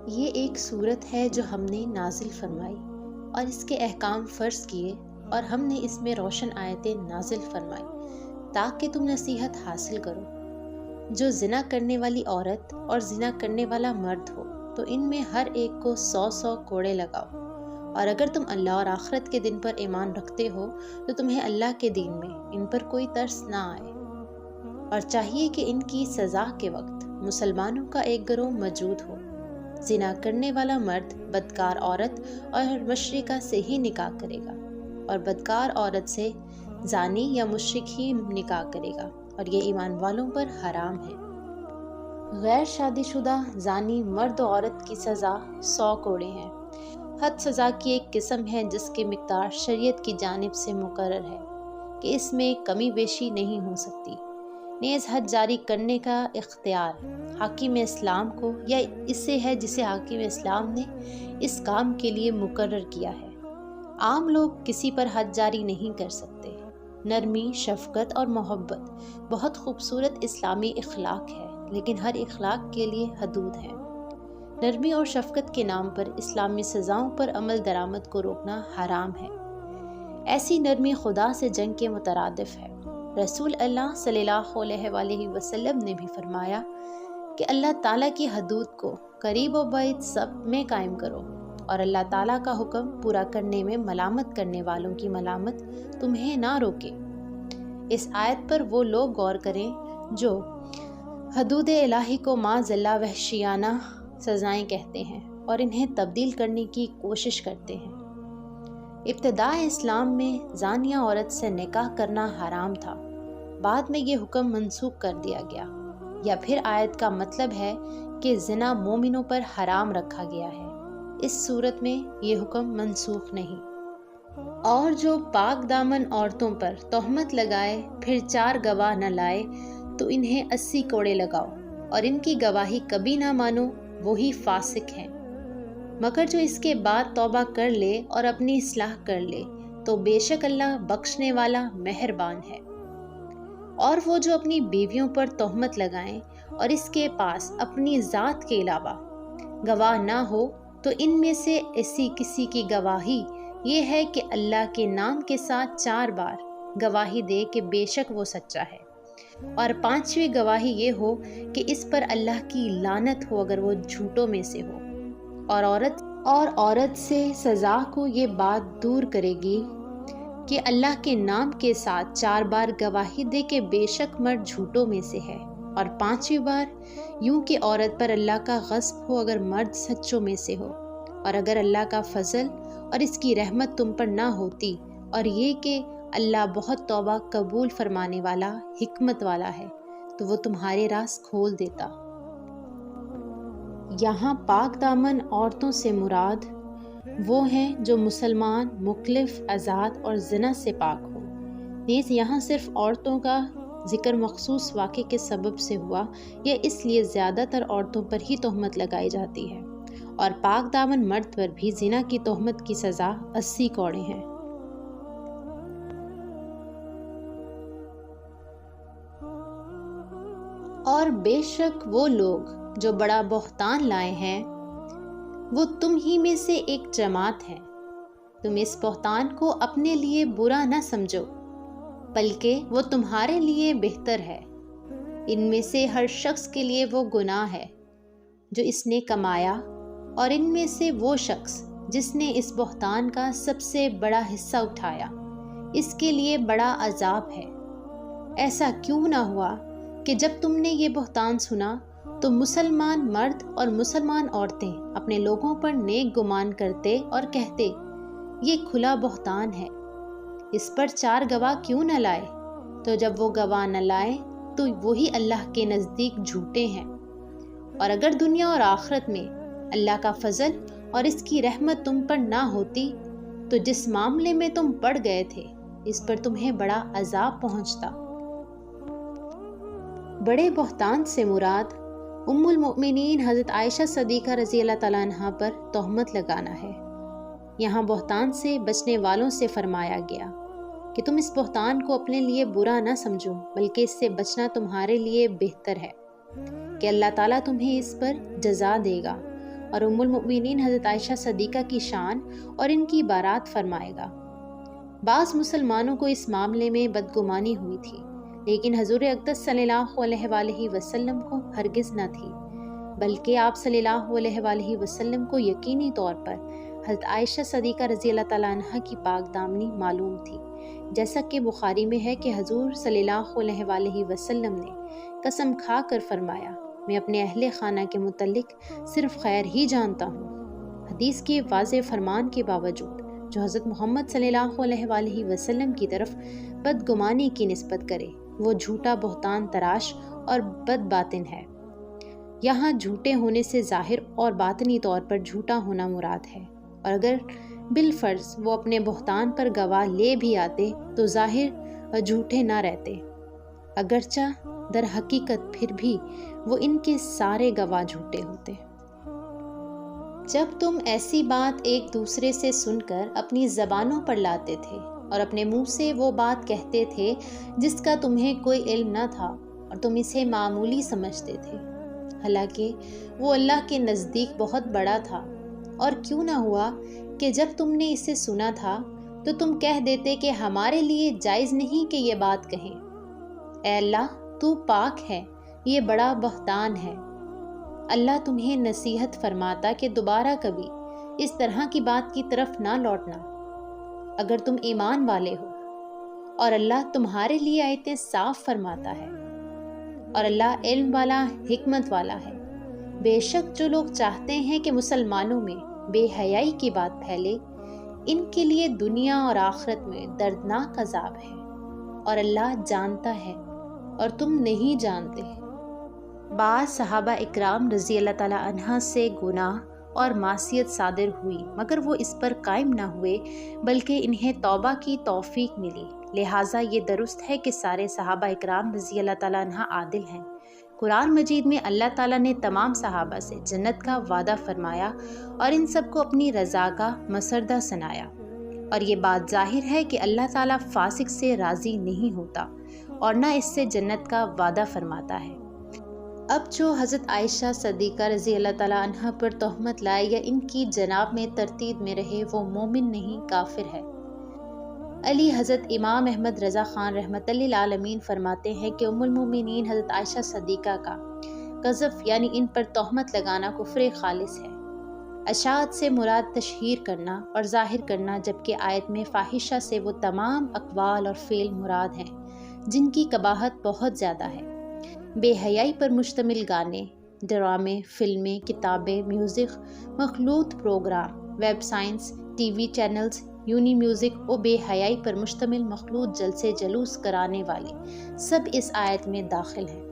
یہ ایک صورت ہے جو ہم نے نازل فرمائی اور اس کے احکام فرض کیے، اور ہم نے اس میں روشن آیتیں نازل فرمائی تاکہ تم نصیحت حاصل کرو۔ جو زنا کرنے والی عورت اور زنا کرنے والا مرد ہو تو ان میں ہر ایک کو 100 کوڑے لگاؤ، اور اگر تم اللہ اور آخرت کے دن پر ایمان رکھتے ہو تو تمہیں اللہ کے دین میں ان پر کوئی ترس نہ آئے، اور چاہیے کہ ان کی سزا کے وقت مسلمانوں کا ایک گروہ موجود ہو۔ زنا کرنے والا مرد بدکار عورت اور مشرکہ سے ہی نکاح کرے گا، اور بدکار عورت سے زانی یا مشرک ہی نکاح کرے گا، اور یہ ایمان والوں پر حرام ہے۔ غیر شادی شدہ زانی مرد و عورت کی سزا 100 کوڑے ہیں۔ حد سزا کی ایک قسم ہے جس کی مقدار شریعت کی جانب سے مقرر ہے کہ اس میں کمی بیشی نہیں ہو سکتی۔ نیز حد جاری کرنے کا اختیار حاکم اسلام کو یا اسے ہے جسے حاکم اسلام نے اس کام کے لیے مقرر کیا ہے۔ عام لوگ کسی پر حد جاری نہیں کر سکتے۔ نرمی، شفقت اور محبت بہت خوبصورت اسلامی اخلاق ہے، لیکن ہر اخلاق کے لیے حدود ہیں۔ نرمی اور شفقت کے نام پر اسلامی سزاؤں پر عمل درآمد کو روکنا حرام ہے۔ ایسی نرمی خدا سے جنگ کے مترادف ہے۔ رسول اللہ صلی اللہ علیہ وآلہ وسلم نے بھی فرمایا کہ اللہ تعالیٰ کی حدود کو قریب و بعید سب میں قائم کرو، اور اللہ تعالیٰ کا حکم پورا کرنے میں ملامت کرنے والوں کی ملامت تمہیں نہ روکے۔ اس آیت پر وہ لوگ غور کریں جو حدود الہی کو معاذاللہ وحشیانہ سزائیں کہتے ہیں اور انہیں تبدیل کرنے کی کوشش کرتے ہیں۔ ابتدائے اسلام میں زانیہ عورت سے نکاح کرنا حرام تھا، بعد میں یہ حکم منسوخ کر دیا گیا، یا پھر آیت کا مطلب ہے کہ زنا مومنوں پر حرام رکھا گیا ہے۔ اس صورت میں یہ حکم منسوخ نہیں۔ اور جو پاک دامن عورتوں پر تہمت لگائے پھر 4 گواہ نہ لائے تو انہیں 80 کوڑے لگاؤ، اور ان کی گواہی کبھی نہ مانو، وہی فاسق ہیں۔ مگر جو اس کے بعد توبہ کر لے اور اپنی اصلاح کر لے تو بے شک اللہ بخشنے والا مہربان ہے۔ اور وہ جو اپنی بیویوں پر تہمت لگائیں اور اس کے پاس اپنی ذات کے علاوہ گواہ نہ ہو تو ان میں سے ایسی کسی کی گواہی یہ ہے کہ اللہ کے نام کے ساتھ 4 بار گواہی دے کہ بے شک وہ سچا ہے، اور 5ویں گواہی یہ ہو کہ اس پر اللہ کی لعنت ہو اگر وہ جھوٹوں میں سے ہو۔ اور عورت سے سزا کو یہ بات دور کرے گی کہ اللہ کے نام کے ساتھ 4 بار گواہی دے کہ بے شک مرد جھوٹوں میں سے ہے، اور 5ویں بار یوں کہ عورت پر اللہ کا غضب ہو اگر مرد سچوں میں سے ہو۔ اور اگر اللہ کا فضل اور اس کی رحمت تم پر نہ ہوتی، اور یہ کہ اللہ بہت توبہ قبول فرمانے والا، حکمت والا ہے، تو وہ تمہارے راز کھول دیتا۔ یہاں پاک دامن عورتوں سے مراد وہ ہیں جو مسلمان، مکلف، آزاد اور زنا سے پاک ہو۔ نیز یہاں صرف عورتوں کا ذکر مخصوص واقعے کے سبب سے ہوا، یہ اس لیے زیادہ تر عورتوں پر ہی تہمت لگائی جاتی ہے، اور پاک دامن مرد پر بھی زنا کی تہمت کی سزا 80 کوڑے ہیں۔ اور بے شک وہ لوگ جو بڑا بہتان لائے ہیں وہ تم ہی میں سے ایک جماعت ہے۔ تم اس بہتان کو اپنے لیے برا نہ سمجھو، بلکہ وہ تمہارے لیے بہتر ہے۔ ان میں سے ہر شخص کے لیے وہ گناہ ہے جو اس نے کمایا، اور ان میں سے وہ شخص جس نے اس بہتان کا سب سے بڑا حصہ اٹھایا، اس کے لیے بڑا عذاب ہے۔ ایسا کیوں نہ ہوا کہ جب تم نے یہ بہتان سنا تو مسلمان مرد اور مسلمان عورتیں اپنے لوگوں پر نیک گمان کرتے اور کہتے یہ کھلا بہتان ہے، اس پر 4 گواہ کیوں نہ لائے؟ تو جب وہ گواہ نہ لائے تو وہی اللہ کے نزدیک جھوٹے ہیں۔ اور اگر دنیا اور آخرت میں اللہ کا فضل اور اس کی رحمت تم پر نہ ہوتی تو جس معاملے میں تم پڑ گئے تھے اس پر تمہیں بڑا عذاب پہنچتا۔ بڑے بہتان سے مراد ام المؤمنین حضرت عائشہ صدیقہ رضی اللہ تعالیٰ عنہا پر تہمت لگانا ہے۔ یہاں بہتان سے بچنے والوں سے فرمایا گیا کہ تم اس بہتان کو اپنے لیے برا نہ سمجھو، بلکہ اس سے بچنا تمہارے لیے بہتر ہے کہ اللہ تعالیٰ تمہیں اس پر جزا دے گا، اور ام المؤمنین حضرت عائشہ صدیقہ کی شان اور ان کی بارات فرمائے گا۔ بعض مسلمانوں کو اس معاملے میں بدگمانی ہوئی تھی، لیکن حضور اقدس صلی اللہ علیہ وآلہ وسلم کو ہرگز نہ تھی، بلکہ آپ صلی اللہ علیہ وآلہ وسلم کو یقینی طور پر حضرت عائشہ صدیقہ رضی اللہ تعالیٰ عنہ کی پاک دامنی معلوم تھی، جیسا کہ بخاری میں ہے کہ حضور صلی اللہ علیہ وآلہ وسلم نے قسم کھا کر فرمایا، میں اپنے اہل خانہ کے متعلق صرف خیر ہی جانتا ہوں۔ حدیث کے واضح فرمان کے باوجود جو حضرت محمد صلی اللہ علیہ وآلہ وسلم کی طرف بدگمانی کی نسبت کرے وہ جھوٹا بہتان تراش اور بد باطن ہے۔ یہاں جھوٹے ہونے سے ظاہر اور باطنی طور پر جھوٹا ہونا مراد ہے، اور اگر بالفرض وہ اپنے بہتان پر گواہ لے بھی آتے تو ظاہر جھوٹے نہ رہتے، اگرچہ در حقیقت پھر بھی وہ ان کے سارے گواہ جھوٹے ہوتے۔ جب تم ایسی بات ایک دوسرے سے سن کر اپنی زبانوں پر لاتے تھے اور اپنے منہ سے وہ بات کہتے تھے جس کا تمہیں کوئی علم نہ تھا اور تم اسے معمولی سمجھتے تھے، حالانکہ وہ اللہ کے نزدیک بہت بڑا تھا، اور کیوں نہ ہوا کہ جب تم نے اسے سنا تھا تو تم کہہ دیتے کہ ہمارے لیے جائز نہیں کہ یہ بات کہیں۔ اے اللہ، تو پاک ہے، یہ بڑا بہتان ہے۔ اللہ تمہیں نصیحت فرماتا کہ دوبارہ کبھی اس طرح کی بات کی طرف نہ لوٹنا اگر تم ایمان والے ہو، اور اللہ تمہارے لیے آیتیں صاف فرماتا ہے، اور اللہ علم والا حکمت والا ہے۔ بے شک جو لوگ چاہتے ہیں کہ مسلمانوں میں بے حیائی کی بات پھیلے، ان کے لیے دنیا اور آخرت میں دردناک عذاب ہے، اور اللہ جانتا ہے اور تم نہیں جانتے۔ بعض صحابہ اکرام رضی اللہ تعالیٰ عنہ سے گناہ اور معصیت صادر ہوئی، مگر وہ اس پر قائم نہ ہوئے بلکہ انہیں توبہ کی توفیق ملی، لہٰذا یہ درست ہے کہ سارے صحابہ اکرام رضی اللہ تعالیٰ عنہ عادل ہیں۔ قرآن مجید میں اللہ تعالیٰ نے تمام صحابہ سے جنت کا وعدہ فرمایا اور ان سب کو اپنی رضا کا مسردہ سنایا، اور یہ بات ظاہر ہے کہ اللہ تعالیٰ فاسق سے راضی نہیں ہوتا اور نہ اس سے جنت کا وعدہ فرماتا ہے۔ اب جو حضرت عائشہ صدیقہ رضی اللہ تعالیٰ عنہ پر تہمت لائے یا ان کی جناب میں ترتیب میں رہے، وہ مومن نہیں کافر ہے۔ علی حضرت امام احمد رضا خان رحمۃ اللہ للعالمین فرماتے ہیں کہ ام المومنین حضرت عائشہ صدیقہ کا قذف یعنی ان پر تہمت لگانا کفر خالص ہے۔ اشاعت سے مراد تشہیر کرنا اور ظاہر کرنا، جبکہ آیت میں فاحشہ سے وہ تمام اقوال اور فعل مراد ہیں جن کی قباحت بہت زیادہ ہے۔ بے حیائی پر مشتمل گانے، ڈرامے، فلمیں، کتابیں، میوزک، مخلوط پروگرام، ویب سائنس، ٹی وی چینلز، یونی میوزک و بے حیائی پر مشتمل مخلوط جلسے جلوس کرانے والے سب اس آیت میں داخل ہیں۔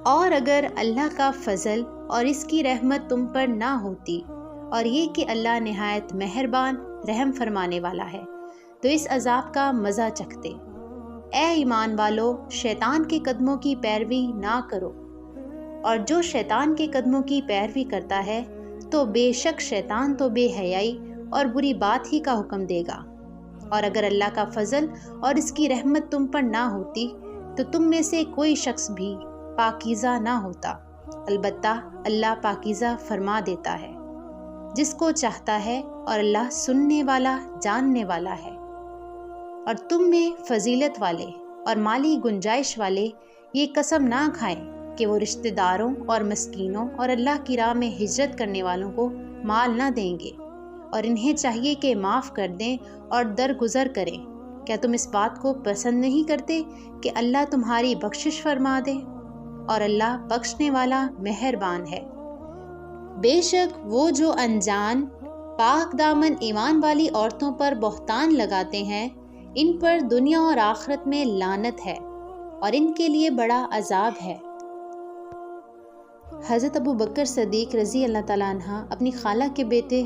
اور اگر اللہ کا فضل اور اس کی رحمت تم پر نہ ہوتی، اور یہ کہ اللہ نہایت مہربان رحم فرمانے والا ہے، تو اس عذاب کا مزہ چکھتے۔ اے ایمان والو، شیطان کے قدموں کی پیروی نہ کرو، اور جو شیطان کے قدموں کی پیروی کرتا ہے تو بے شک شیطان تو بے حیائی اور بری بات ہی کا حکم دے گا۔ اور اگر اللہ کا فضل اور اس کی رحمت تم پر نہ ہوتی تو تم میں سے کوئی شخص بھی پاکیزہ نہ ہوتا، البتہ اللہ پاکیزہ فرما دیتا ہے جس کو چاہتا ہے، اور اللہ سننے والا جاننے والا ہے۔ اور تم میں فضیلت والے اور مالی گنجائش والے یہ قسم نہ کھائیں کہ وہ رشتہ داروں اور مسکینوں اور اللہ کی راہ میں ہجرت کرنے والوں کو مال نہ دیں گے، اور انہیں چاہیے کہ معاف کر دیں اور درگزر کریں۔ کیا تم اس بات کو پسند نہیں کرتے کہ اللہ تمہاری بخشش فرما دے؟ اور اللہ بخشنے والا مہربان ہے۔ بے شک وہ جو انجان پاک دامن ایمان والی عورتوں پر بہتان لگاتے ہیں، ان پر دنیا اور آخرت میں لعنت ہے، اور ان کے لیے بڑا عذاب ہے۔ حضرت ابو بکر صدیق رضی اللہ تعالیٰ عنہ اپنی خالہ کے بیٹے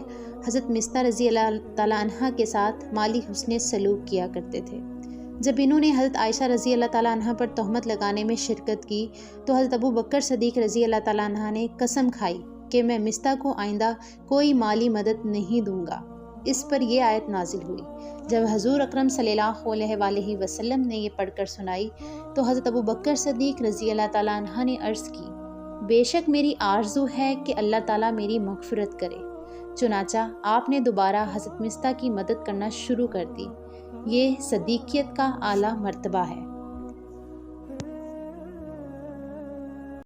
حضرت مستہ رضی اللہ تعالیٰ عنہ کے ساتھ مالی حسن سلوک کیا کرتے تھے۔ جب انہوں نے حضرت عائشہ رضی اللہ تعالیٰ عنہ پر تہمت لگانے میں شرکت کی تو حضرت ابو بکر صدیق رضی اللہ تعالیٰ عنہ نے قسم کھائی کہ میں مستہ کو آئندہ کوئی مالی مدد نہیں دوں گا۔ اس پر یہ آیت نازل ہوئی۔ جب حضور اکرم صلی اللہ علیہ وآلہ وسلم نے یہ پڑھ کر سنائی تو حضرت ابو بکر صدیق رضی اللہ تعالیٰ عنہ نے عرض کی، بے شک میری آرزو ہے کہ اللہ تعالیٰ میری مغفرت کرے۔ چنانچہ آپ نے دوبارہ حضرت مصطح کی مدد کرنا شروع کر دی۔ یہ صدیقیت کا اعلیٰ مرتبہ ہے۔